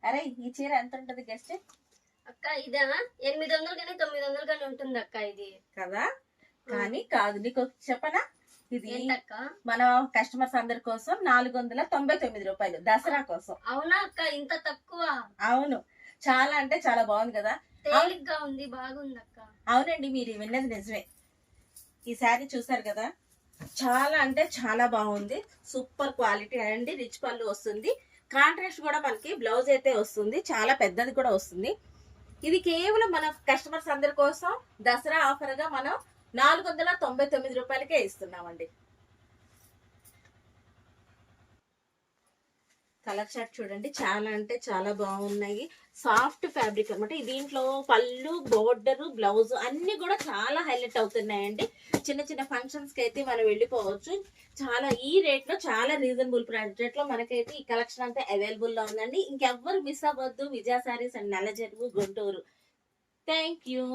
అరే ఈ చీర ఎంత ఉంటది గెస్ట్ అక్క ఇదా 800 కానీ 900 కానీ ఉంటుంది అక్క ఇది కదా. కానీ కాదు, నీకు చెప్పనా, ఇది ఏంటక్క మన కస్టమర్స్ అందరి కోసం 499 రూపాయలు దసరా కోసం. అవునా అక్క, ఇంత తక్కువ? అవును, చాలా అంటే చాలా బాగుంది కదా, తేలిగ్గా ఉంది, బాగుంది అక్క. అవునండి, మీరు విన్నది నిజమే. ఈ శారీ చూసారు కదా, చాలా అంటే చాలా బాగుంది, సూపర్ క్వాలిటీ అండి. రిచ్ పళ్ళు వస్తుంది, కాంట్రాస్ట్ కూడా మనకి బ్లౌజ్ అయితే వస్తుంది, చాలా పెద్దది కూడా వస్తుంది. ఇది కేవలం మన కస్టమర్స్ అందరి కోసం దసరా ఆఫర్ గా మనం 499 రూపాయలకే ఇస్తున్నామండి. కలర్ షర్ట్ చూడండి, చాలా అంటే చాలా బాగున్నాయి. సాఫ్ట్ ఫ్యాబ్రిక్ అనమాట. దీంట్లో పళ్ళు, బోర్డర్, బ్లౌజ్ అన్ని కూడా చాలా హైలైట్ అవుతున్నాయండి. చిన్న చిన్న ఫంక్షన్స్ కి అయితే మనం వెళ్ళిపోవచ్చు. చాలా ఈ రేట్ లో, చాలా రీజనబుల్ రేట్ లో మనకైతే ఈ కలెక్షన్ అంతా అవైలబుల్ లో ఉందండి. ఇంకెవ్వరు మిస్ అవ్వద్దు. విజయ సారీస్ అండ్ నల్లజరువు, గుంటూరు. Thank you.